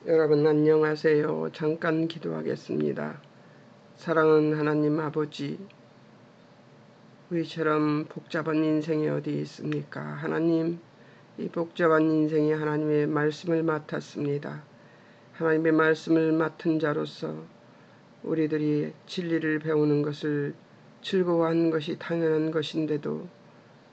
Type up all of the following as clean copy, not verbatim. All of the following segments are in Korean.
여러분 안녕하세요. 잠깐 기도하겠습니다. 사랑하는 하나님 아버지, 우리처럼 복잡한 인생이 어디 있습니까? 하나님, 이 복잡한 인생이 하나님의 말씀을 맡았습니다. 하나님의 말씀을 맡은 자로서 우리들이 진리를 배우는 것을 즐거워하는 것이 당연한 것인데도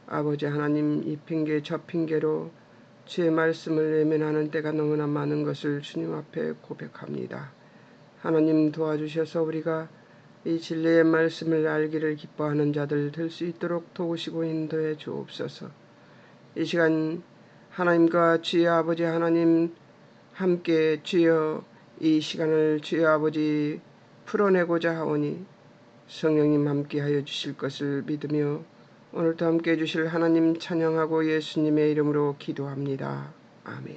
아버지 하나님, 이 핑계 저 핑계로 주의 말씀을 외면하는 때가 너무나 많은 것을 주님 앞에 고백합니다. 하나님 도와주셔서 우리가 이 진리의 말씀을 알기를 기뻐하는 자들 될 수 있도록 도우시고 인도해 주옵소서. 이 시간 하나님과 주의 아버지 하나님 함께 주여 이 시간을 주의 아버지 풀어내고자 하오니 성령님 함께하여 주실 것을 믿으며 오늘도 함께해 주실 하나님 찬양하고 예수님의 이름으로 기도합니다. 아멘.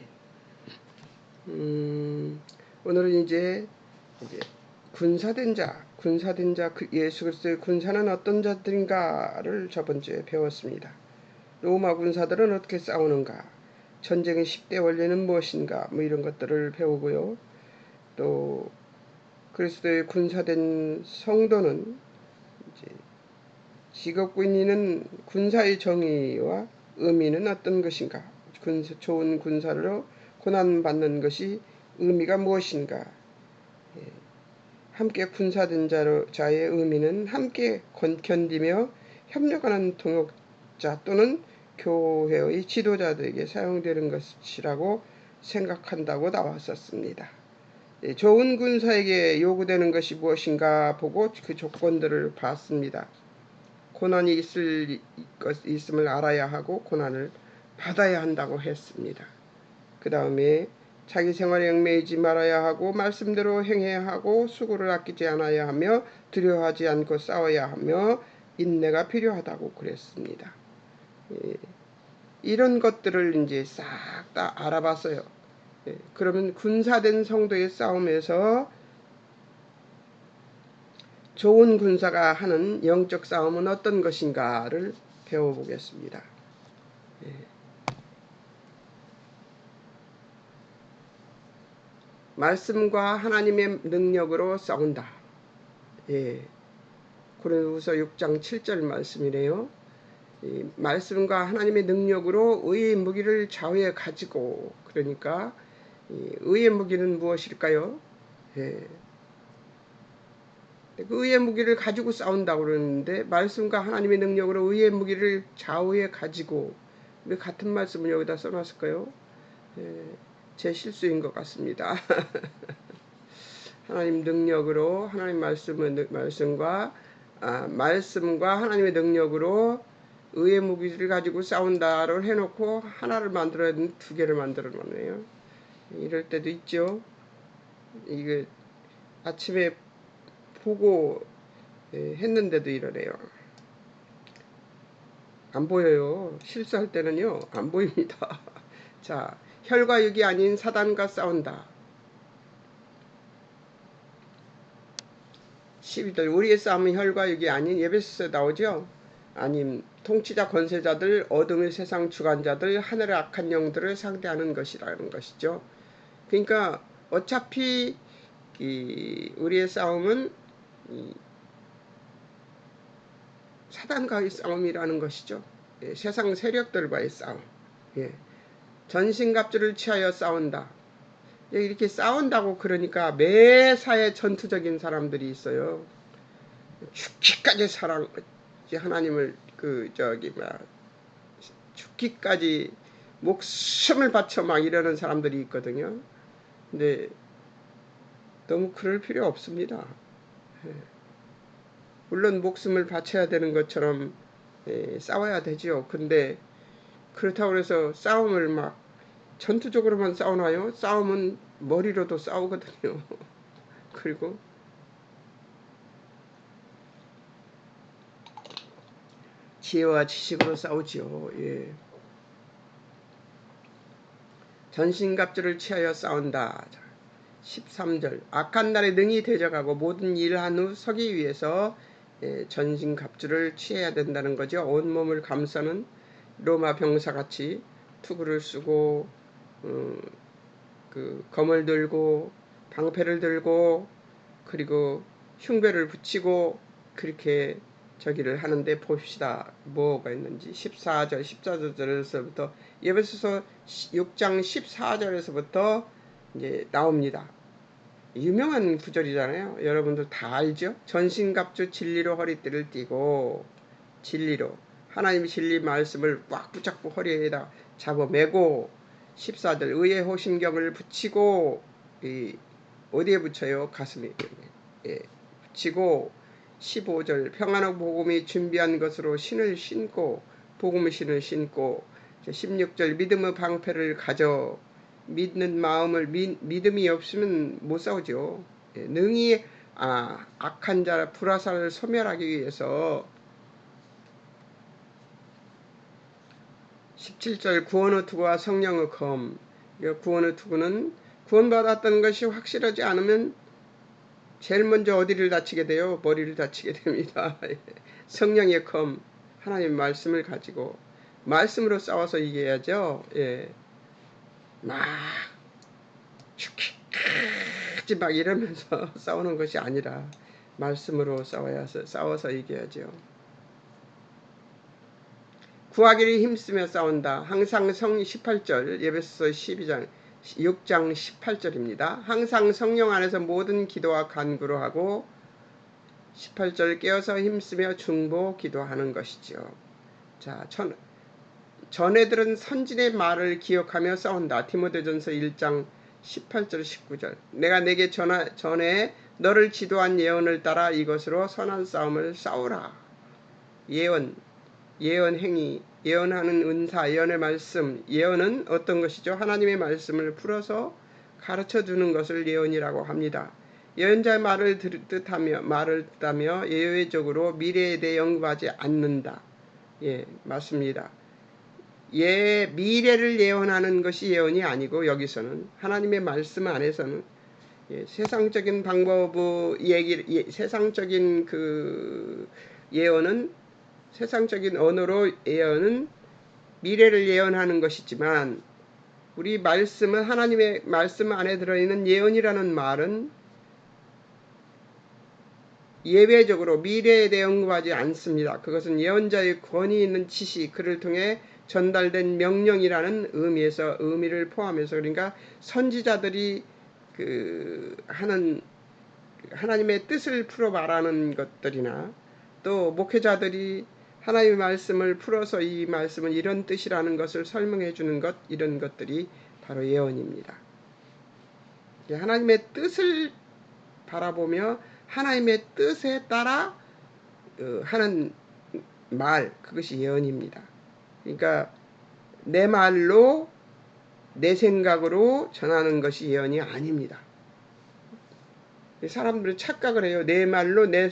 오늘은 이제 군사된 자 예수 그리스도의 군사는 어떤 자들인가를 저번주에 배웠습니다. 로마 군사들은 어떻게 싸우는가, 전쟁의 10대 원리는 무엇인가, 이런 것들을 배우고요. 또 그리스도의 군사된 성도는 이제 직업군인은 군사의 정의와 의미는 어떤 것인가, 좋은 군사로 고난받는 것이 의미가 무엇인가, 함께 군사된 자의 의미는 함께 견디며 협력하는 동역자 또는 교회의 지도자들에게 사용되는 것이라고 생각한다고 나왔었습니다. 좋은 군사에게 요구되는 것이 무엇인가 보고 그 조건들을 봤습니다. 고난이 있음을 알아야 하고 고난을 받아야 한다고 했습니다. 그 다음에 자기 생활에 얽매이지 말아야 하고 말씀대로 행해야 하고 수고를 아끼지 않아야 하며 두려워하지 않고 싸워야 하며 인내가 필요하다고 그랬습니다. 이런 것들을 이제 싹 다 알아봤어요. 그러면 군사된 성도의 싸움에서 좋은 군사가 하는 영적 싸움은 어떤 것인가를 배워보겠습니다. 말씀과 하나님의 능력으로 싸운다. 고린도후서 6장 7절 말씀이래요. 말씀과 하나님의 능력으로 의의 무기를 좌우에 가지고, 그러니까 의의 무기는 무엇일까요? 그 의의 무기를 가지고 싸운다고 그러는데 말씀과 하나님의 능력으로 의의 무기를 좌우에 가지고, 왜 같은 말씀을 여기다 써놨을까요? 제 실수인 것 같습니다. 하나님 능력으로, 하나님 말씀과 하나님의 능력으로 의의 무기를 가지고 싸운다를 해놓고 하나를 만들어야 되는 두 개를 만들어 놓네요. 이럴 때도 있죠. 이거 아침에 보고 했는데도 이러네요. 안 보여요. 실수할 때는요, 안 보입니다. 자, 혈과 육이 아닌 사단과 싸운다. 12절, 우리의 싸움은 혈과 육이 아닌, 에베소서에 나오죠. 아님 통치자 권세자들, 어둠의 세상 주관자들, 하늘의 악한 영들을 상대하는 것이라는 것이죠. 그러니까 어차피 우리의 싸움은 사단과의 싸움이라는 것이죠. 세상 세력들과의 싸움. 전신갑주를 취하여 싸운다. 이렇게 싸운다고 그러니까 매사에 전투적인 사람들이 있어요. 죽기까지 하나님을 죽기까지 목숨을 바쳐 막 이러는 사람들이 있거든요. 근데 너무 그럴 필요 없습니다. 물론 목숨을 바쳐야 되는 것처럼 싸워야 되지요. 근데 그렇다고 해서 싸움을 막 전투적으로만 싸우나요? 싸움은 머리로도 싸우거든요. 그리고 지혜와 지식으로 싸우지요. 전신갑주를 취하여 싸운다. 13절, 악한 날에 능히 대적하고 모든 일한 후 서기 위해서 전신갑주를 취해야 된다는 거죠. 온몸을 감싸는 로마 병사같이 투구를 쓰고 그 검을 들고 방패를 들고 그리고 흉배를 붙이고 그렇게 저기를 하는데 봅시다. 뭐가 있는지 14절에서부터 에베소서 6장 14절에서부터 이제 나옵니다. 유명한 구절이잖아요. 여러분들 다 알죠? 전신갑주 진리로 허리띠를 띠고 진리로 하나님의 진리 말씀을 꽉 붙잡고 허리에다 잡아매고 14절 의의 호심경을 붙이고 어디에 붙여요? 가슴에 붙이고 15절 평안의 복음이 준비한 것으로 신을 신고 복음의 신을 신고 16절 믿음의 방패를 가져 믿는 마음을 믿음이 없으면 못 싸우죠. 능히 악한 자 불화살을 소멸하기 위해서 17절 구원의 투구와 성령의 검. 구원의 투구는 구원받았다는 것이 확실하지 않으면 제일 먼저 어디를 다치게 돼요? 머리를 다치게 됩니다. 성령의 검, 하나님 말씀을 가지고 말씀으로 싸워서 이겨야죠. 막 죽기 막 이러면서 싸우는 것이 아니라 말씀으로 싸워서 이겨야죠. 구하기를 힘쓰며 싸운다. 항상 18절 에베소서 6장 18절입니다. 항상 성령 안에서 모든 기도와 간구로 하고 18절 깨어서 힘쓰며 중보 기도하는 것이죠. 자, 전애들은 선진의 말을 기억하며 싸운다. 디모데전서 1장 18절 19절 내가 내게 전에 너를 지도한 예언을 따라 이것으로 선한 싸움을 싸우라. 예언 행위, 예언하는 은사, 예언의 말씀. 예언은 어떤 것이죠? 하나님의 말씀을 풀어서 가르쳐 주는 것을 예언이라고 합니다. 예언자의 말을 뜻하며 예외적으로 미래에 대해 언급하지 않는다. 맞습니다. 미래를 예언하는 것이 예언이 아니고 여기서는 하나님의 말씀 안에서는 세상적인 세상적인 그 예언은 세상적인 언어로 예언은 미래를 예언하는 것이지만 우리 말씀은 하나님의 말씀 안에 들어있는 예언이라는 말은 예외적으로 미래에 대해 언급하지 않습니다. 그것은 예언자의 권위 있는 지시, 그를 통해 전달된 명령이라는 의미를 포함해서 그러니까 선지자들이 하는 하나님의 뜻을 풀어 말하는 것들이나 또 목회자들이 하나님의 말씀을 풀어서 이 말씀은 이런 뜻이라는 것을 설명해 주는 것, 이런 것들이 바로 예언입니다. 하나님의 뜻을 바라보며 하나님의 뜻에 따라 하는 말, 그것이 예언입니다. 그러니까 내 말로 내 생각으로 전하는 것이 예언이 아닙니다. 사람들은 착각을 해요. 내 말로 내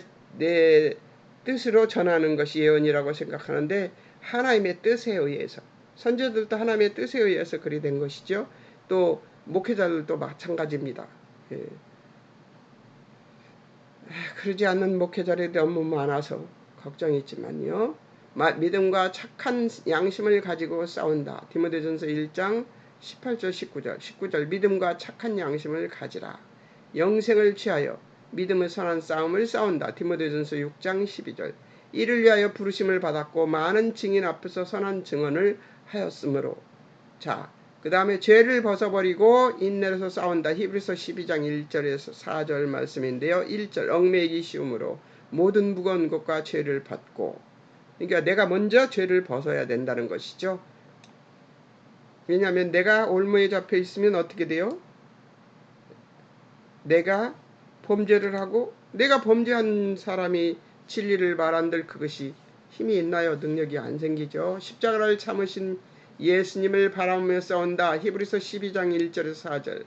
뜻으로 전하는 것이 예언이라고 생각하는데 하나님의 뜻에 의해서 선지자들도 하나님의 뜻에 의해서 그리 된 것이죠. 또 목회자들도 마찬가지입니다. 그러지 않는 목회자들이 너무 많아서 걱정이지만요. 믿음과 착한 양심을 가지고 싸운다. 디모데전서 1장 18절 19절 믿음과 착한 양심을 가지라. 영생을 취하여 믿음의 선한 싸움을 싸운다. 디모데전서 6장 12절 이를 위하여 부르심을 받았고 많은 증인 앞에서 선한 증언을 하였으므로. 자, 그 다음에 죄를 벗어버리고 인내로서 싸운다. 히브리서 12장 1절에서 4절 말씀인데요. 1절 얽매이기 쉬움으로 모든 무거운 것과 죄를 받고. 그러니까 내가 먼저 죄를 벗어야 된다는 것이죠. 왜냐하면 내가 올무에 잡혀 있으면 어떻게 돼요? 내가 범죄를 하고 내가 범죄한 사람이 진리를 말한들 그것이 힘이 있나요? 능력이 안 생기죠. 십자가를 참으신 예수님을 바라보며 싸운다. 히브리서 12장 1절에서 4절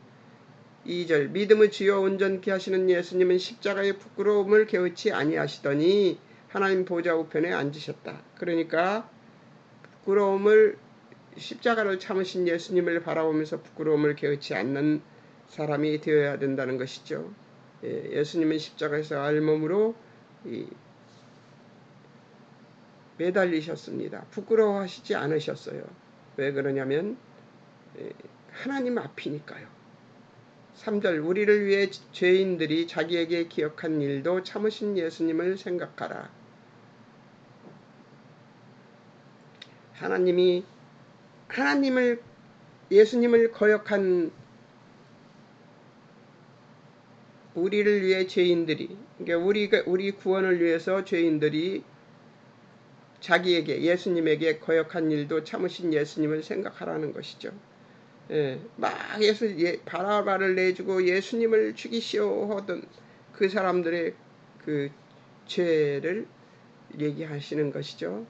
2절 믿음의 주요 온전케 하시는 예수님은 십자가의 부끄러움을 개의치 아니하시더니 하나님 보좌 우편에 앉으셨다. 그러니까 십자가를 참으신 예수님을 바라보면서 부끄러움을 개의치 않는 사람이 되어야 된다는 것이죠. 예수님은 십자가에서 알몸으로 매달리셨습니다. 부끄러워하시지 않으셨어요. 왜 그러냐면 하나님 앞이니까요. 3절 우리를 위해 죄인들이 자기에게 기억한 일도 참으신 예수님을 생각하라. 하나님을 예수님을 거역한 우리를 위해 죄인들이, 그러니까 우리 구원을 위해서 죄인들이 자기에게 예수님에게 거역한 일도 참으신 예수님을 생각하라는 것이죠. 막 바라바를 내주고 예수님을 죽이시오 하던 그 사람들의 그 죄를 얘기하시는 것이죠.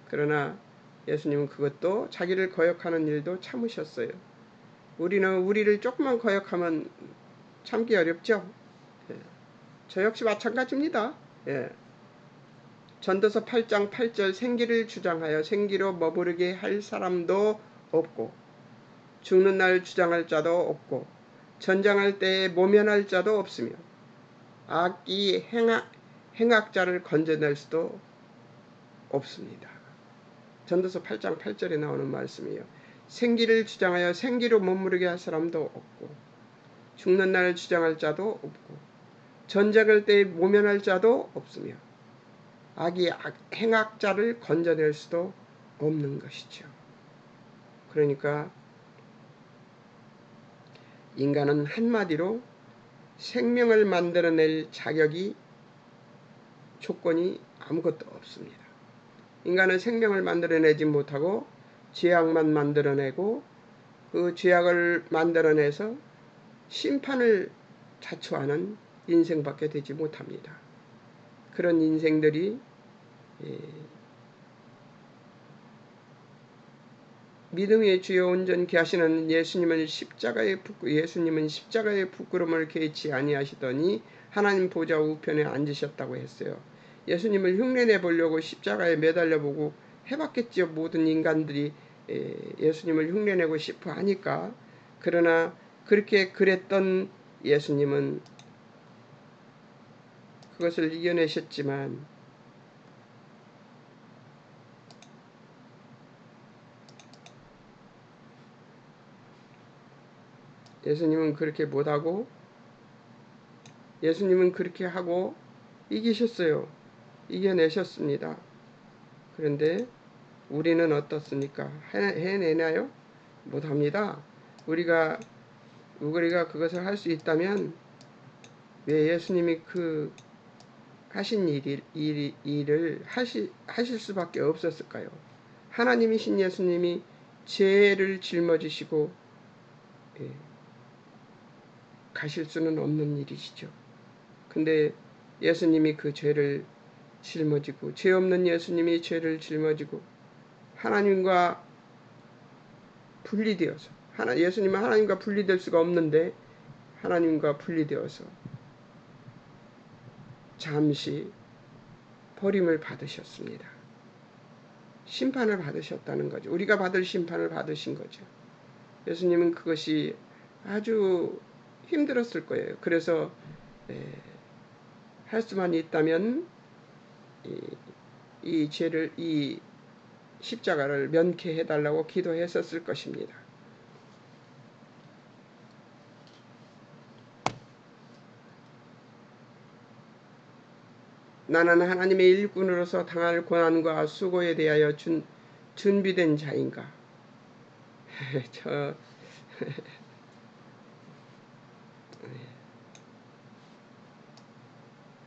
그러나 예수님은 그것도 자기를 거역하는 일도 참으셨어요. 우리는 우리를 조금만 거역하면 참기 어렵죠. 저 역시 마찬가지입니다. 전도서 8장 8절 생기를 주장하여 생기로 머무르게 할 사람도 없고 죽는 날 주장할 자도 없고 전장할 때에 모면할 자도 없으며 악이 행악자를 건져낼 수도 없습니다. 전도서 8장 8절에 나오는 말씀이에요. 생기를 주장하여 생기로 머무르게 할 사람도 없고 죽는 날 주장할 자도 없고 전쟁할 때에 모면할 자도 없으며 악이 행악자를 건져낼 수도 없는 것이죠. 그러니까 인간은 한마디로 생명을 만들어낼 자격이 조건이 아무것도 없습니다. 인간은 생명을 만들어내지 못하고 죄악만 만들어내고 그 죄악을 만들어내서 심판을 자초하는 인생밖에 되지 못합니다. 그런 인생들이 믿음의 주요 온전케 하시는 예수님은 십자가의 부끄러움을 개의치 아니하시더니 하나님 보좌 우편에 앉으셨다고 했어요. 예수님을 흉내내 보려고 십자가에 매달려 보고 해봤겠지요. 모든 인간들이 예수님을 흉내내고 싶어 하니까. 그러나 그렇게 그랬던 예수님은 그것을 이겨내셨지만 예수님은 그렇게 못하고 예수님은 그렇게 하고 이기셨어요. 이겨내셨습니다. 그런데 우리는 어떻습니까? 해내나요? 못합니다. 우리가 그것을 할 수 있다면 왜 예수님이 그 하신 일을 하실 수밖에 없었을까요? 하나님이신 예수님이 죄를 짊어지시고 가실 수는 없는 일이시죠. 근데 예수님이 그 죄를 짊어지고 죄 없는 예수님이 죄를 짊어지고 하나님과 분리되어서 예수님은 하나님과 분리될 수가 없는데 하나님과 분리되어서 잠시 버림을 받으셨습니다. 심판을 받으셨다는 거죠. 우리가 받을 심판을 받으신 거죠. 예수님은 그것이 아주 힘들었을 거예요. 그래서 할 수만 있다면 이 십자가를 면케해 달라고 기도했었을 것입니다. 나는 하나님의 일꾼으로서 당할 고난과 수고에 대하여 준비된 자인가?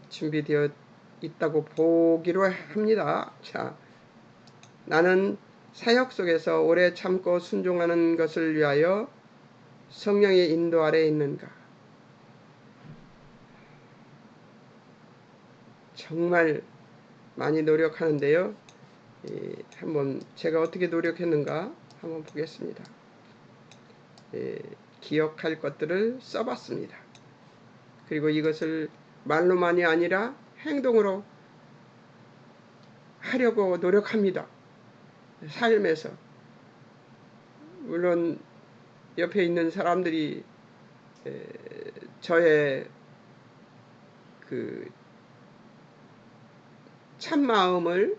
준비되어 있다고 보기로 합니다. 자, 나는 사역 속에서 오래 참고 순종하는 것을 위하여 성령의 인도 아래에 있는가? 정말 많이 노력하는데요. 한번 제가 어떻게 노력했는가 한번 보겠습니다. 기억할 것들을 써봤습니다. 그리고 이것을 말로만이 아니라 행동으로 하려고 노력합니다. 삶에서. 물론 옆에 있는 사람들이 저의 그 참마음을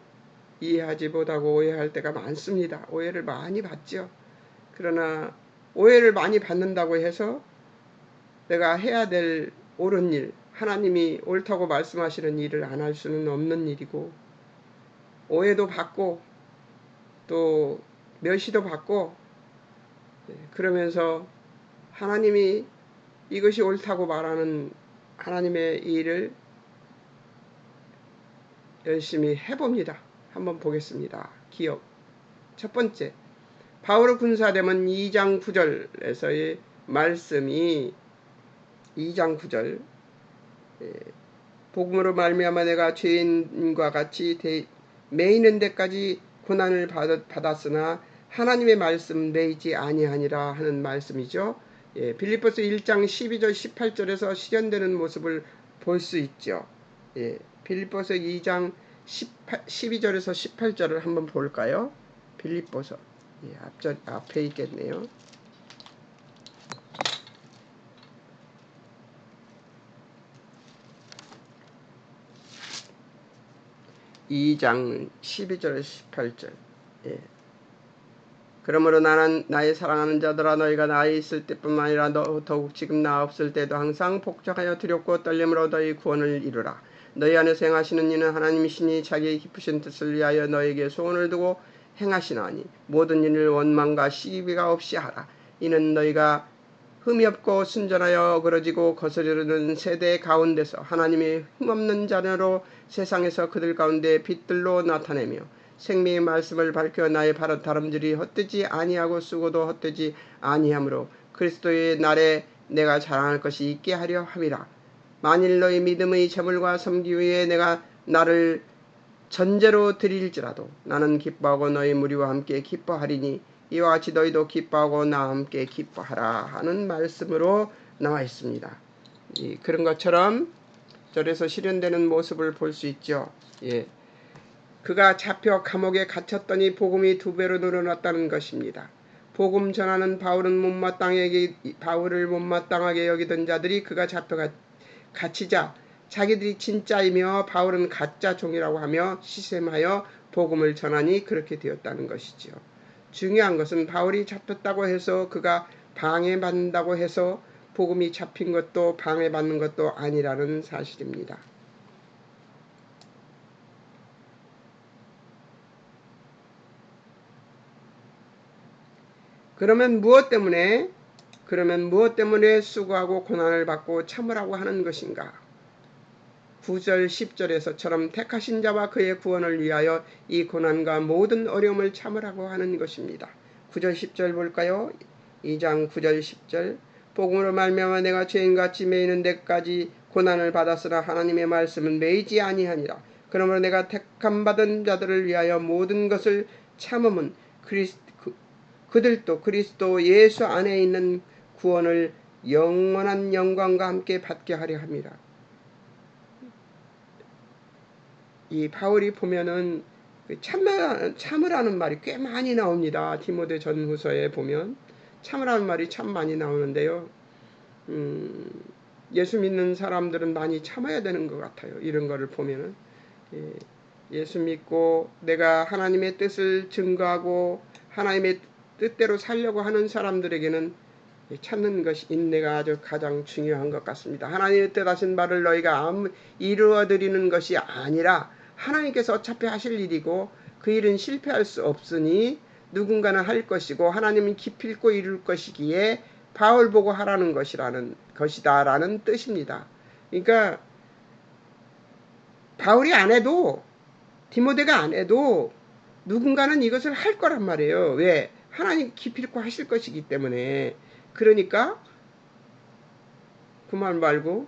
이해하지 못하고 오해할 때가 많습니다. 오해를 많이 받죠. 그러나 오해를 많이 받는다고 해서 내가 해야 될 옳은 일, 하나님이 옳다고 말씀하시는 일을 안 할 수는 없는 일이고, 오해도 받고 또 멸시도 받고, 그러면서 하나님이 이것이 옳다고 말하는 하나님의 일을 열심히 해봅니다. 한번 보겠습니다. 기억. 첫 번째, 바울 군사대문 2장 9절에서의 말씀이 2장 9절, 복음으로 말미암아 내가 죄인과 같이 매이는 데까지 고난을 받았으나 하나님의 말씀 매이지 아니하니라 하는 말씀이죠. 빌립보서 1장 12절 18절에서 실현되는 모습을 볼 수 있죠. 빌립보서 2장 12절에서 18절을 한번 볼까요? 빌립보서 앞에 있겠네요. 2장 12절 18절. 그러므로 나는 나의 사랑하는 자들아 너희가 나에 있을 때뿐만 아니라 더욱 지금 나 없을 때도 항상 복종하여 두렵고 떨림으로 너희 구원을 이루라. 너희 안에서 행하시는 이는 하나님이시니 자기의 기쁘신 뜻을 위하여 너에게 소원을 두고 행하시나니 모든 일을 원망과 시기가 없이 하라. 이는 너희가 흠이 없고 순전하여 어그러지고 거스르는 세대 가운데서 하나님의 흠없는 자녀로 세상에서 그들 가운데 빛들로 나타내며 생명의 말씀을 밝혀 나의 바로 다름질이 헛되지 아니하고 쓰고도 헛되지 아니하므로 그리스도의 날에 내가 자랑할 것이 있게 하려 함이라. 만일 너희 믿음의 재물과 섬기 위에 내가 나를 전제로 드릴지라도 나는 기뻐하고 너희 무리와 함께 기뻐하리니 이와 같이 너희도 기뻐하고 나와 함께 기뻐하라 하는 말씀으로 나와 있습니다. 그런 것처럼 절에서 실현되는 모습을 볼 수 있죠. 그가 잡혀 감옥에 갇혔더니 복음이 2배로 늘어났다는 것입니다. 복음 전하는 바울을 못마땅하게 여기던 자들이 그가 잡혀 갇히자 자기들이 진짜이며 바울은 가짜 종이라고 하며 시샘하여 복음을 전하니 그렇게 되었다는 것이지요. 중요한 것은 바울이 잡혔다고 해서 그가 방해받는다고 해서 복음이 잡힌 것도 방해받는 것도 아니라는 사실입니다. 그러면 무엇 때문에 수고하고 고난을 받고 참으라고 하는 것인가? 9절 10절에서처럼 택하신 자와 그의 구원을 위하여 이 고난과 모든 어려움을 참으라고 하는 것입니다. 9절 10절 볼까요? 2장 9절 10절. 복음으로 말미암아 내가 죄인같이 매이는 데까지 고난을 받았으나 하나님의 말씀은 매이지 아니하니라. 그러므로 내가 택함받은 자들을 위하여 모든 것을 참음은 그들도 그리스도 예수 안에 있는 구원을 영원한 영광과 함께 받게 하려 함이라. 이 바울이 보면은 참으라는 말이 꽤 많이 나옵니다. 디모데 전후서에 보면 참으라는 말이 참 많이 나오는데요. 예수 믿는 사람들은 많이 참아야 되는 것 같아요. 이런 거를 보면은 예수 믿고 내가 하나님의 뜻을 증거하고 하나님의 뜻대로 살려고 하는 사람들에게는 참는 것이 인내가 아주 가장 중요한 것 같습니다. 하나님의 뜻하신 바를 너희가 이루어드리는 것이 아니라 하나님께서 어차피 하실 일이고 그 일은 실패할 수 없으니 누군가는 할 것이고 하나님은 기필코 이룰 것이기에 바울 보고 하라는 것이다 라는 뜻입니다. 그러니까 바울이 안 해도 디모데가 안 해도 누군가는 이것을 할 거란 말이에요. 왜? 하나님 기필코 하실 것이기 때문에. 그러니까 그 말 말고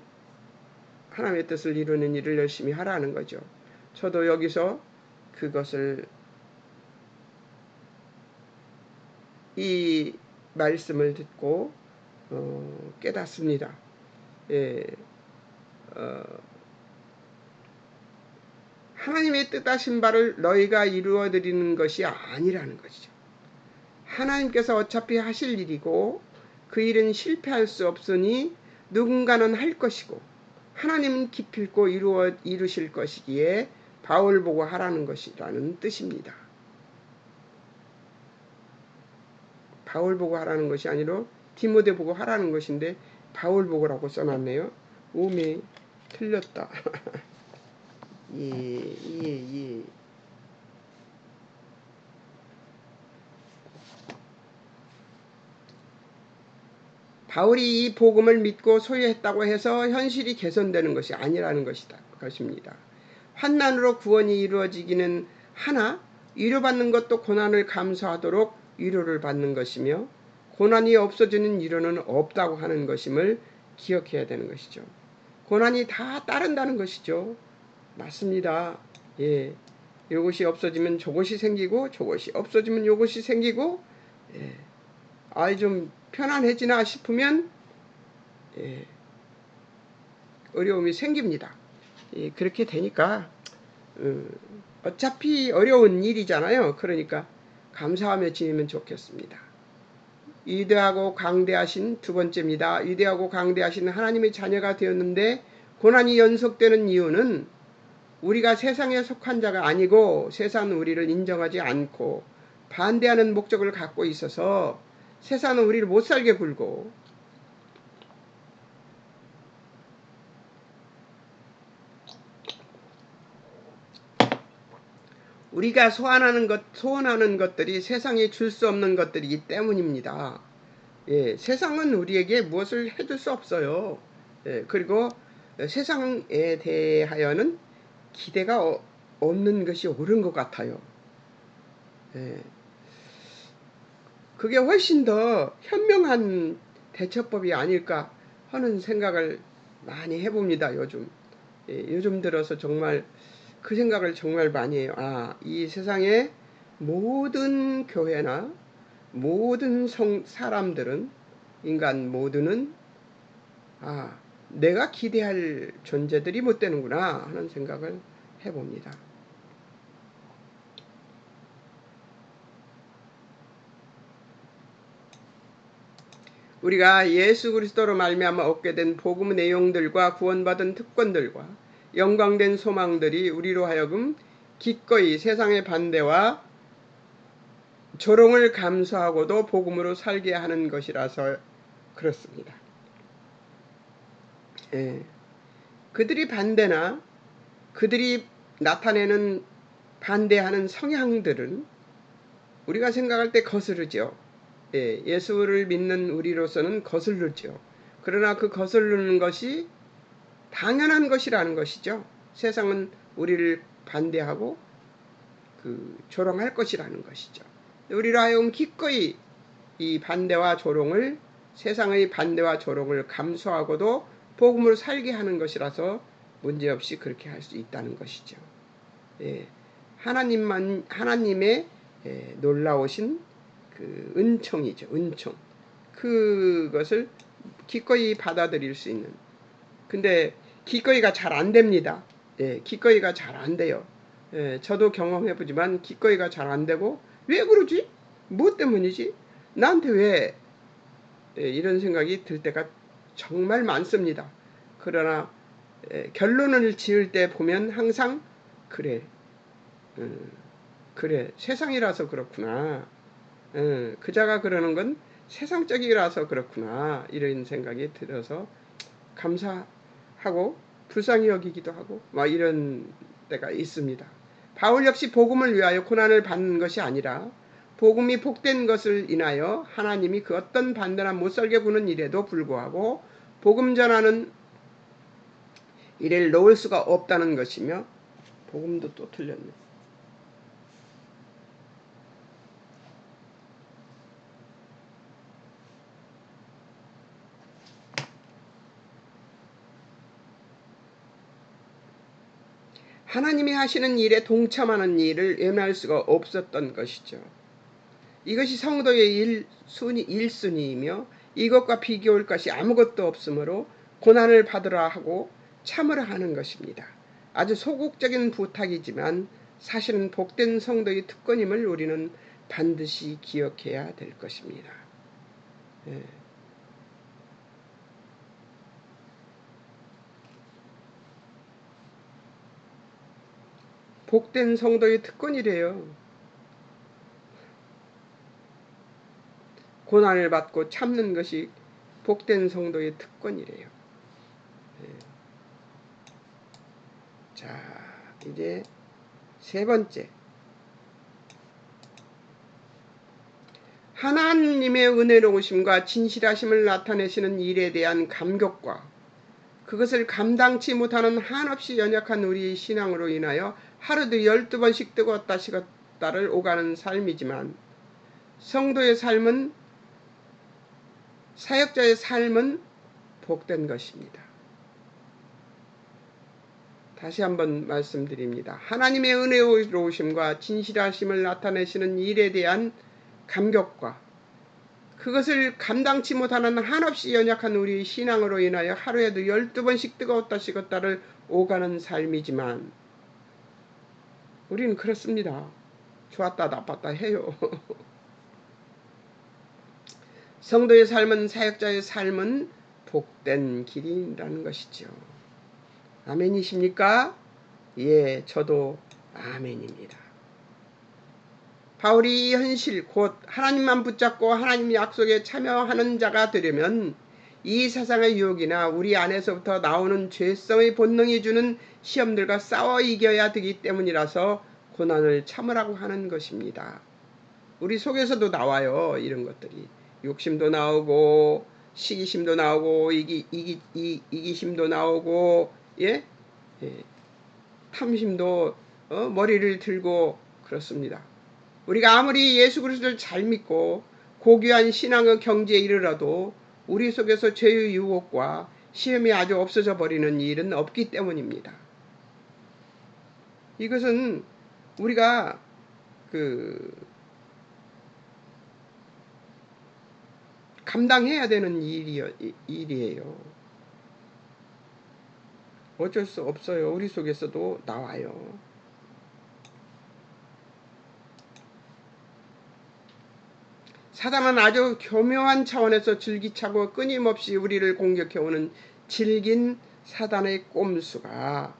하나님의 뜻을 이루는 일을 열심히 하라는 거죠. 저도 여기서 그것을 이 말씀을 듣고 깨닫습니다. 하나님의 뜻하신 바를 너희가 이루어드리는 것이 아니라는 것이죠. 하나님께서 어차피 하실 일이고 그 일은 실패할 수 없으니 누군가는 할 것이고 하나님은 기필코 이루실 것이기에 바울 보고 하라는 것이라는 뜻입니다. 바울 보고 하라는 것이 아니라 디모데 보고 하라는 것인데 바울복이라고 써놨네요. 오메 틀렸다. 예. 바울이 이 복음을 믿고 소유했다고 해서 현실이 개선되는 것이 아니라는 것입니다. 환난으로 구원이 이루어지기는 하나 위로받는 것도 고난을 감수하도록 위로를 받는 것이며 고난이 없어지는 위로는 없다고 하는 것임을 기억해야 되는 것이죠. 고난이 다 따른다는 것이죠. 맞습니다. 예. 요것이 없어지면 저것이 생기고 저것이 없어지면 요것이 생기고 예. 아이 좀 편안해지나 싶으면 예. 어려움이 생깁니다. 예. 그렇게 되니까 어차피 어려운 일이잖아요. 그러니까 감사하며 지내면 좋겠습니다. 위대하고 강대하신 두 번째입니다. 위대하고 강대하신 하나님의 자녀가 되었는데 고난이 연속되는 이유는 우리가 세상에 속한 자가 아니고 세상은 우리를 인정하지 않고 반대하는 목적을 갖고 있어서 세상은 우리를 못살게 굴고 우리가 소원하는 것들이 세상에 줄 수 없는 것들이기 때문입니다. 예, 세상은 우리에게 무엇을 해줄 수 없어요. 예, 그리고 세상에 대하여는 기대가 없는 것이 옳은 것 같아요. 예, 그게 훨씬 더 현명한 대처법이 아닐까 하는 생각을 많이 해봅니다. 요즘. 예, 요즘 들어서 정말 그 생각을 정말 많이 해요. 이 세상의 모든 교회나 모든 사람들은 인간 모두는 내가 기대할 존재들이 못 되는구나 하는 생각을 해봅니다. 우리가 예수 그리스도로 말미암아 얻게 된 복음의 내용들과 구원받은 특권들과 영광된 소망들이 우리로 하여금 기꺼이 세상의 반대와 조롱을 감수하고도 복음으로 살게 하는 것이라서 그렇습니다. 예. 그들이 반대나 그들이 나타내는 반대하는 성향들은 우리가 생각할 때 거스르죠. 예, 예수를 믿는 우리로서는 거스르죠. 그러나 그 거스르는 것이 당연한 것이라는 것이죠. 세상은 우리를 반대하고 조롱할 것이라는 것이죠. 우리로 하여금 기꺼이 이 반대와 조롱을 세상의 반대와 조롱을 감수하고도 복음으로 살게 하는 것이라서 문제없이 그렇게 할 수 있다는 것이죠. 예, 하나님의 놀라우신 그 은총이죠. 은총. 그것을 기꺼이 받아들일 수 있는. 근데 기꺼이가 잘 안 됩니다. 예, 기꺼이가 잘 안 돼요. 예, 저도 경험해보지만 기꺼이가 잘 안 되고 왜 그러지? 뭐 때문이지? 나한테 왜 이런 생각이 들 때가 정말 많습니다. 그러나 결론을 지을 때 보면 항상 그래 세상이라서 그렇구나. 그자가 그러는 건 세상적이라서 그렇구나. 이런 생각이 들어서 감사하고 불쌍히 여기기도 하고 막 이런 때가 있습니다. 바울 역시 복음을 위하여 고난을 받는 것이 아니라 복음이 복된 것을 인하여 하나님이 그 어떤 반대나 못살게 구는 일에도 불구하고 복음 전하는 일을 놓을 수가 없다는 것이며 복음도 또 틀렸네. 하나님이 하시는 일에 동참하는 일을 외면할 수가 없었던 것이죠. 이것이 성도의 1순위이며 이것과 비교할 것이 아무것도 없으므로 고난을 받으라 하고 참으라 하는 것입니다. 아주 소극적인 부탁이지만 사실은 복된 성도의 특권임을 우리는 반드시 기억해야 될 것입니다. 예. 복된 성도의 특권이래요. 고난을 받고 참는 것이 복된 성도의 특권이래요. 예. 자, 이제 세 번째. 하나님의 은혜로우심과 진실하심을 나타내시는 일에 대한 감격과 그것을 감당치 못하는 한없이 연약한 우리의 신앙으로 인하여 하루도 12번씩 뜨거웠다 식었다를 오가는 삶이지만 성도의 삶은, 사역자의 삶은 복된 것입니다. 다시 한번 말씀드립니다. 하나님의 은혜로우심과 진실하심을 나타내시는 일에 대한 감격과 그것을 감당치 못하는 한없이 연약한 우리의 신앙으로 인하여 하루에도 12번씩 뜨거웠다 식었다를 오가는 삶이지만 우리는 그렇습니다. 좋았다 나빴다 해요. 성도의 삶은, 사역자의 삶은 복된 길이라는 것이죠. 아멘이십니까? 예, 저도 아멘입니다. 바울이 현실 곧 하나님만 붙잡고 하나님 약속에 참여하는 자가 되려면 이 세상의 유혹이나 우리 안에서부터 나오는 죄성의 본능이 주는 시험들과 싸워 이겨야 되기 때문이라서 고난을 참으라고 하는 것입니다. 우리 속에서도 나와요. 이런 것들이. 욕심도 나오고 시기심도 나오고 이기심도 나오고 예? 탐심도 머리를 들고 그렇습니다. 우리가 아무리 예수 그리스도를 잘 믿고 고귀한 신앙의 경지에 이르러도 우리 속에서 죄의 유혹과 시험이 아주 없어져 버리는 일은 없기 때문입니다. 이것은 우리가 감당해야 되는 일이에요. 어쩔 수 없어요. 우리 속에서도 나와요. 사단은 아주 교묘한 차원에서 줄기차고 끊임없이 우리를 공격해오는 질긴 사단의 꼼수가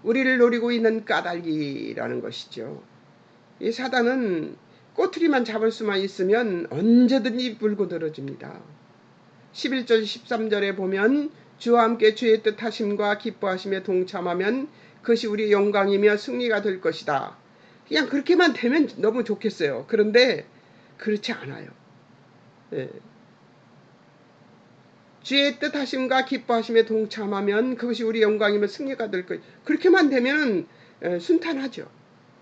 우리를 노리고 있는 까닭이라는 것이죠. 이 사단은 꼬투리만 잡을 수만 있으면 언제든지 물고들어집니다. 11절 13절에 보면 주와 함께 주의 뜻하심과 기뻐하심에 동참하면 그것이 우리의 영광이며 승리가 될 것이다. 그냥 그렇게만 되면 너무 좋겠어요. 그런데 그렇지 않아요. 예. 주의 뜻하심과 기뻐하심에 동참하면 그것이 우리 영광이며 승리가 될 것이다. 그렇게만 되면 순탄하죠.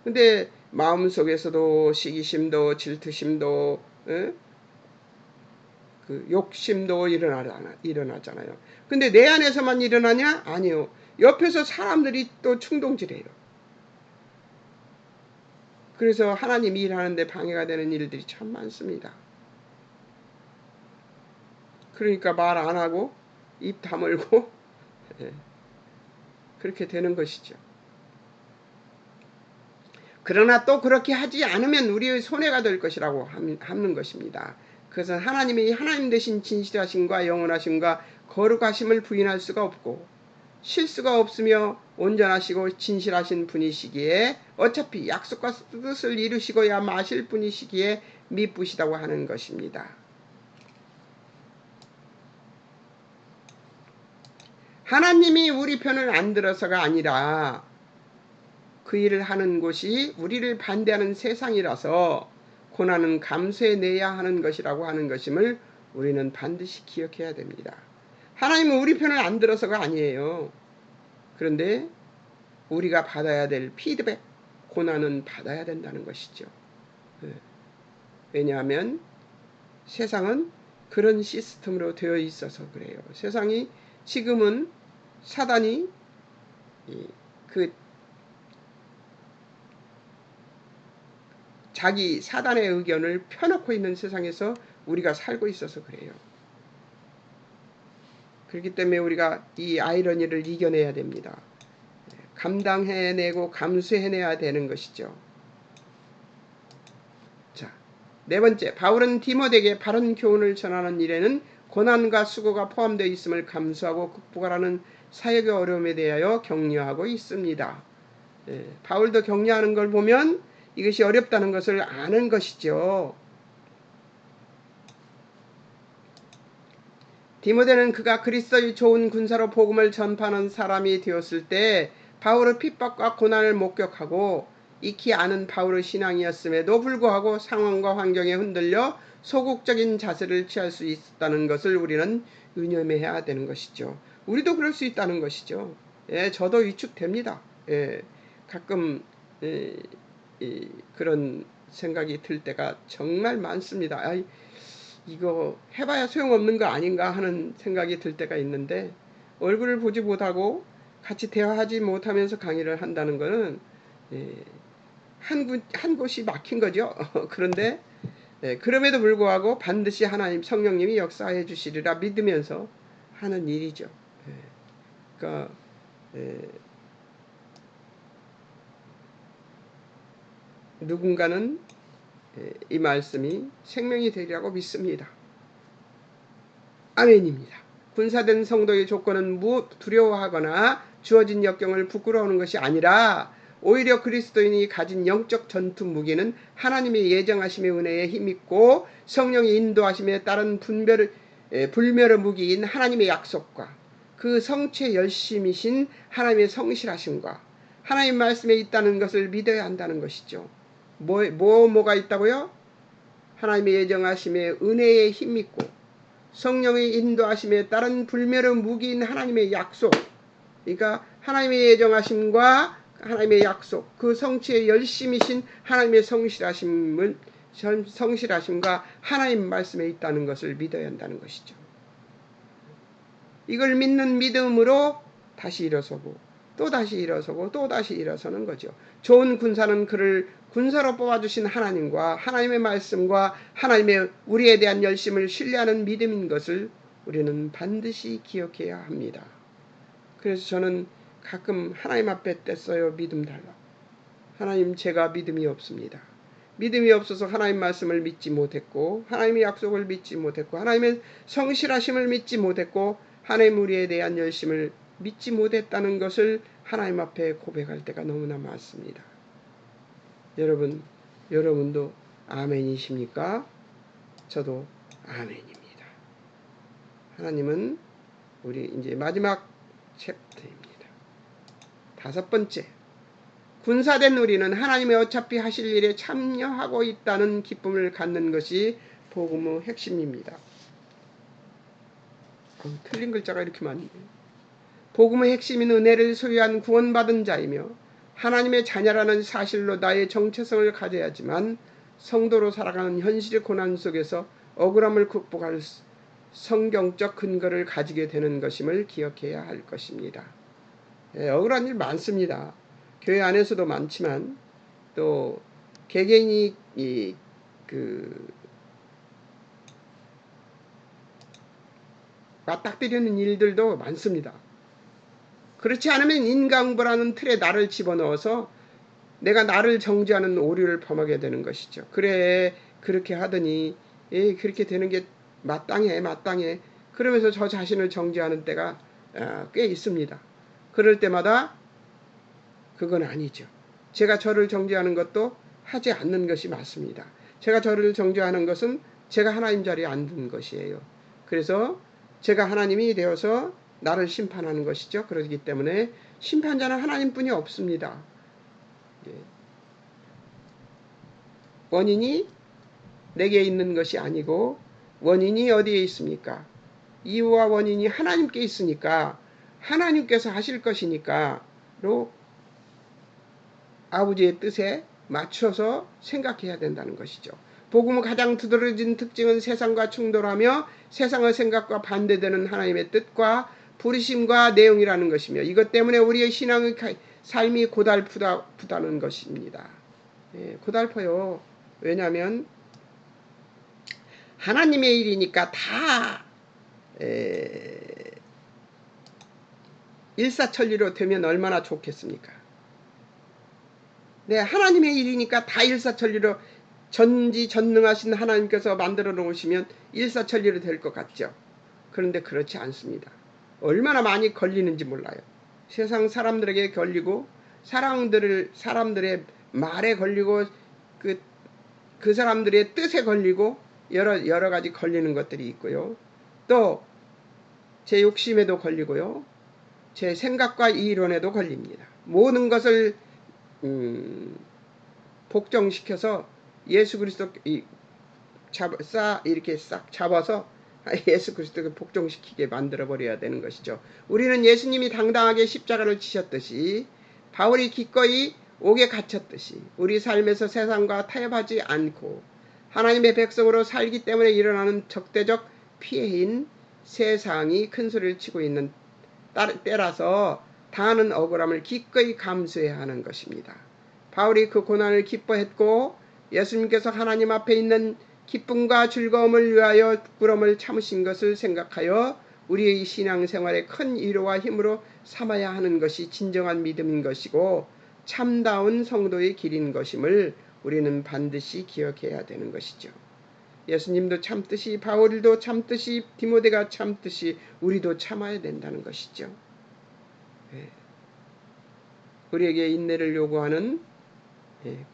근데 마음속에서도 시기심도 질투심도 그 욕심도 일어나잖아요. 근데 내 안에서만 일어나냐? 아니요. 옆에서 사람들이 또 충동질해요. 그래서 하나님 일하는데 방해가 되는 일들이 참 많습니다. 그러니까 말 안 하고 입 다물고 그렇게 되는 것이죠. 그러나 또 그렇게 하지 않으면 우리의 손해가 될 것이라고 하는 것입니다. 그것은 하나님 대신 진실하심과 영원하심과 거룩하심을 부인할 수가 없고 실수가 없으며 온전하시고 진실하신 분이시기에 어차피 약속과 뜻을 이루시고야 마실 분이시기에 미쁘시다고 하는 것입니다. 하나님이 우리 편을 안 들어서가 아니라 그 일을 하는 곳이 우리를 반대하는 세상이라서 고난은 감수해내야 하는 것이라고 하는 것임을 우리는 반드시 기억해야 됩니다. 하나님은 우리 편을 안 들어서가 아니에요. 그런데 우리가 받아야 될 피드백, 고난은 받아야 된다는 것이죠. 왜냐하면 세상은 그런 시스템으로 되어 있어서 그래요. 세상이 지금은 사단이 자기 사단의 의견을 펴놓고 있는 세상에서 우리가 살고 있어서 그래요. 그렇기 때문에 우리가 이 아이러니를 이겨내야 됩니다. 감당해내고 감수해내야 되는 것이죠. 자, 네 번째, 바울은 디모데에게 바른 교훈을 전하는 일에는 고난과 수고가 포함되어 있음을 감수하고 극복하라는 사역의 어려움에 대하여 격려하고 있습니다. 바울도 격려하는 걸 보면 이것이 어렵다는 것을 아는 것이죠. 디모데는 그가 그리스도의 좋은 군사로 복음을 전파하는 사람이 되었을 때 바울의 핍박과 고난을 목격하고 익히 아는 바울의 신앙이었음에도 불구하고 상황과 환경에 흔들려 소극적인 자세를 취할 수 있다는 것을 우리는 유념해야 되는 것이죠. 우리도 그럴 수 있다는 것이죠. 예, 저도 위축됩니다. 예, 가끔 그런 생각이 들 때가 정말 많습니다. 아이, 이거 해봐야 소용없는 거 아닌가 하는 생각이 들 때가 있는데, 얼굴을 보지 못하고 같이 대화하지 못하면서 강의를 한다는 것은 한 곳이 막힌 거죠. 그런데 그럼에도 불구하고 반드시 하나님 성령님이 역사해 주시리라 믿으면서 하는 일이죠. 그러니까 누군가는 이 말씀이 생명이 되리라고 믿습니다. 아멘입니다. 군사된 성도의 조건은 두려워하거나 주어진 역경을 부끄러워하는 것이 아니라 오히려 그리스도인이 가진 영적 전투 무기는 하나님의 예정하심의 은혜에 힘입고 성령의 인도하심에 따른 불멸의 무기인 하나님의 약속과 그 성취의 열심이신 하나님의 성실하심과 하나님 말씀에 있다는 것을 믿어야 한다는 것이죠. 뭐가 있다고요? 하나님의 예정하심의 은혜에 힘입고 성령의 인도하심에 따른 불멸의 무기인 하나님의 약속, 그러니까 하나님의 예정하심과 하나님의 약속, 그 성취의 열심이신 하나님의 성실하심과 하나님 말씀에 있다는 것을 믿어야 한다는 것이죠. 이걸 믿는 믿음으로 다시 일어서고 또 다시 일어서고 또 다시 일어서는 거죠. 좋은 군사는 그를 군사로 뽑아주신 하나님과 하나님의 말씀과 하나님의 우리에 대한 열심을 신뢰하는 믿음인 것을 우리는 반드시 기억해야 합니다. 그래서 저는 가끔 하나님 앞에 뗐어요. 믿음 달라고. 하나님, 제가 믿음이 없습니다. 믿음이 없어서 하나님 말씀을 믿지 못했고 하나님의 약속을 믿지 못했고 하나님의 성실하심을 믿지 못했고 하나님 우리에 대한 열심을 믿지 못했다는 것을 하나님 앞에 고백할 때가 너무나 많습니다. 여러분도 아멘이십니까? 저도 아멘입니다. 하나님은 우리 이제 마지막 챕터입니다. 5번째, 군사된 우리는 하나님의 어차피 하실 일에 참여하고 있다는 기쁨을 갖는 것이 복음의 핵심입니다. 틀린 글자가 이렇게 많네요. 복음의 핵심인 은혜를 소유한 구원받은 자이며 하나님의 자녀라는 사실로 나의 정체성을 가져야지만 성도로 살아가는 현실의 고난 속에서 억울함을 극복할 성경적 근거를 가지게 되는 것임을 기억해야 할 것입니다. 억울한 일 많습니다. 교회 안에서도 많지만 또 개개인이 맞닥뜨리는 일들도 많습니다. 그렇지 않으면 인간보라는 틀에 나를 집어넣어서 내가 나를 정죄하는 오류를 범하게 되는 것이죠. 그래, 그렇게 하더니 그렇게 되는 게 마땅해. 그러면서 저 자신을 정죄하는 때가 꽤 있습니다. 그럴 때마다 그건 아니죠. 제가 저를 정죄하는 것도 하지 않는 것이 맞습니다. 제가 저를 정죄하는 것은 제가 하나님 자리에 앉은 것이에요. 그래서 제가 하나님이 되어서 나를 심판하는 것이죠. 그렇기 때문에 심판자는 하나님뿐이 없습니다. 원인이 내게 있는 것이 아니고 원인이 어디에 있습니까? 이유와 원인이 하나님께 있으니까 하나님께서 하실 것이니까로 아버지의 뜻에 맞춰서 생각해야 된다는 것이죠. 복음의 가장 두드러진 특징은 세상과 충돌하며 세상의 생각과 반대되는 하나님의 뜻과 부르심과 내용이라는 것이며 이것 때문에 우리의 신앙의 삶이 고달프다는 것입니다. 고달퍼요. 왜냐하면 하나님의 일이니까 다 일사천리로 되면 얼마나 좋겠습니까? 네, 하나님의 일이니까 다 일사천리로 전지전능하신 하나님께서 만들어 놓으시면 일사천리로 될 것 같죠. 그런데 그렇지 않습니다. 얼마나 많이 걸리는지 몰라요. 세상 사람들에게 걸리고 사람들의 말에 걸리고 그 사람들의 뜻에 걸리고 여러 가지 걸리는 것들이 있고요. 또 제 욕심에도 걸리고요. 제 생각과 이론에도 걸립니다. 모든 것을 복종시켜서 예수 그리스도 이렇게 싹 잡아서 예수 그리스도를 복종시키게 만들어버려야 되는 것이죠. 우리는 예수님이 당당하게 십자가를 지셨듯이 바울이 기꺼이 옥에 갇혔듯이 우리 삶에서 세상과 타협하지 않고 하나님의 백성으로 살기 때문에 일어나는 적대적 피해인 세상이 큰 소리를 치고 있는 때라서 당하는 억울함을 기꺼이 감수해야 하는 것입니다. 바울이 그 고난을 기뻐했고 예수님께서 하나님 앞에 있는 기쁨과 즐거움을 위하여 부끄러움을 참으신 것을 생각하여 우리의 신앙생활의 큰 위로와 힘으로 삼아야 하는 것이 진정한 믿음인 것이고 참다운 성도의 길인 것임을 우리는 반드시 기억해야 되는 것이죠. 예수님도 참듯이 바울도 참듯이 디모데가 참듯이 우리도 참아야 된다는 것이죠. 우리에게 인내를 요구하는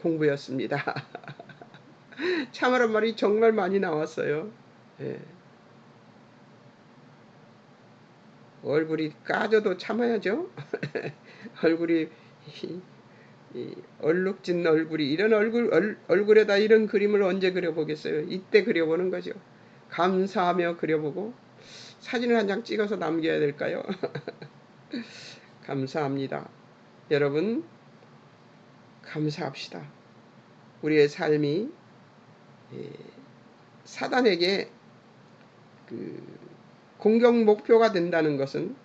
공부였습니다. 참으란 말이 정말 많이 나왔어요. 얼굴이 까져도 참아야죠. 얼굴이 얼룩진 얼굴이 이런 얼굴에다 이런 그림을 언제 그려보겠어요. 이때 그려보는 거죠. 감사하며 그려보고 사진을 한 장 찍어서 남겨야 될까요? 감사합니다. 여러분 감사합시다. 우리의 삶이 사단에게 공격 목표가 된다는 것은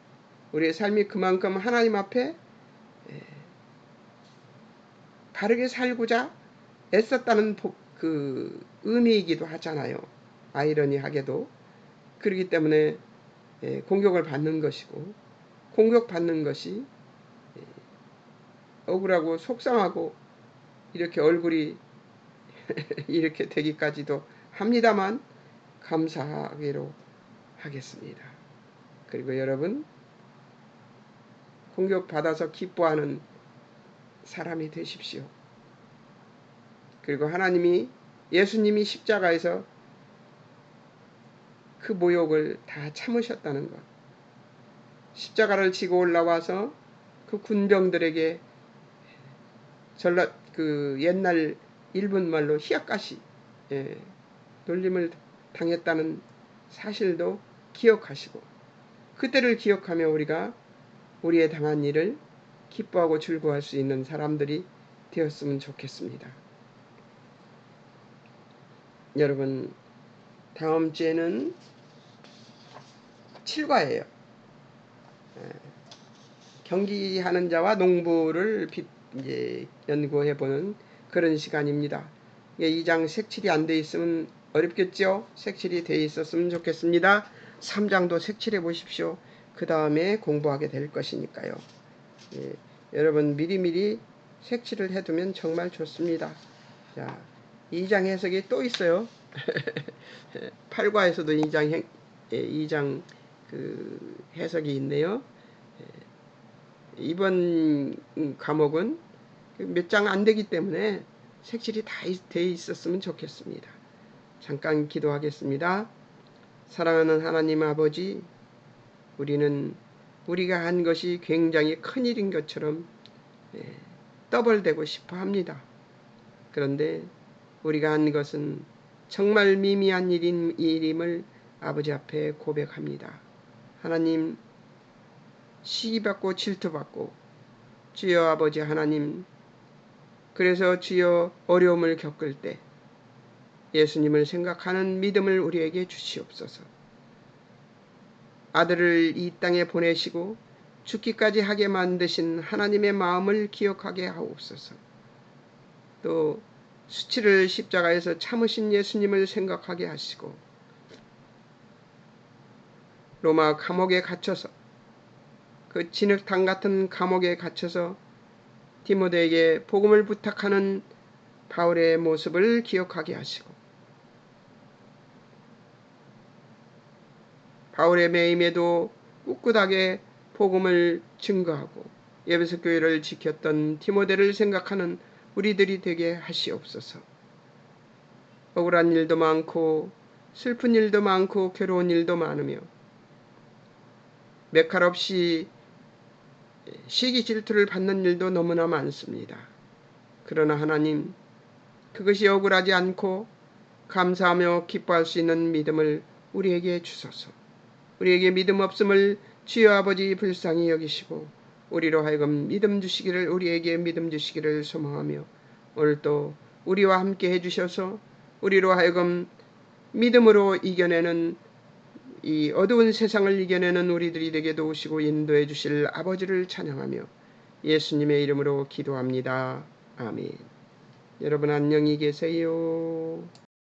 우리의 삶이 그만큼 하나님 앞에 바르게 살고자 애썼다는 그 의미이기도 하잖아요. 아이러니하게도. 그렇기 때문에 공격을 받는 것이고 공격받는 것이 억울하고 속상하고 이렇게 얼굴이 이렇게 되기까지도 합니다만 감사하기로 하겠습니다. 그리고 여러분 공격받아서 기뻐하는 사람이 되십시오. 그리고 하나님이 예수님이 십자가에서 그 모욕을 다 참으셨다는 것. 십자가를 지고 올라와서 그 군병들에게 그 옛날 일본 말로 히약가시 놀림을 당했다는 사실도 기억하시고 그때를 기억하며 우리가 우리의 당한 일을 기뻐하고 즐거워할 수 있는 사람들이 되었으면 좋겠습니다. 여러분 다음 주에는 7과예요. 경기하는 자와 농부를 이제 연구해보는 그런 시간입니다. 2장 색칠이 안 돼 있으면 어렵겠죠? 색칠이 돼 있었으면 좋겠습니다. 3장도 색칠해 보십시오. 그 다음에 공부하게 될 것이니까요. 여러분 미리미리 색칠을 해두면 정말 좋습니다. 자, 2장 해석이 또 있어요. 8과에서도 2장 그 해석이 있네요. 이번 과목은 몇 장 안 되기 때문에 색칠이 다 돼 있었으면 좋겠습니다. 잠깐 기도하겠습니다. 사랑하는 하나님 아버지, 우리는 우리가 한 것이 굉장히 큰일인 것처럼 떠벌대고 싶어 합니다. 그런데 우리가 한 것은 정말 미미한 일임을 아버지 앞에 고백합니다. 하나님, 시기받고 질투받고 주여 아버지 하나님, 그래서 주여 어려움을 겪을 때 예수님을 생각하는 믿음을 우리에게 주시옵소서. 아들을 이 땅에 보내시고 죽기까지 하게 만드신 하나님의 마음을 기억하게 하옵소서. 또 수치를 십자가에서 참으신 예수님을 생각하게 하시고 로마 감옥에 갇혀서 그 진흙탕 같은 감옥에 갇혀서 디모데에게 복음을 부탁하는 바울의 모습을 기억하게 하시고 바울의 매임에도 꿋꿋하게 복음을 증거하고 에베소 교회를 지켰던 디모데를 생각하는 우리들이 되게 하시옵소서. 억울한 일도 많고 슬픈 일도 많고 괴로운 일도 많으며 메칼 없이 시기 질투를 받는 일도 너무나 많습니다. 그러나 하나님, 그것이 억울하지 않고 감사하며 기뻐할 수 있는 믿음을 우리에게 주소서. 우리에게 믿음 없음을 주여 아버지 불쌍히 여기시고 우리로 하여금 믿음 주시기를, 우리에게 믿음 주시기를 소망하며 오늘도 우리와 함께 해주셔서 우리로 하여금 믿음으로 이겨내는, 이 어두운 세상을 이겨내는 우리들이 되게 도우시고 인도해 주실 아버지를 찬양하며 예수님의 이름으로 기도합니다. 아멘. 여러분 안녕히 계세요.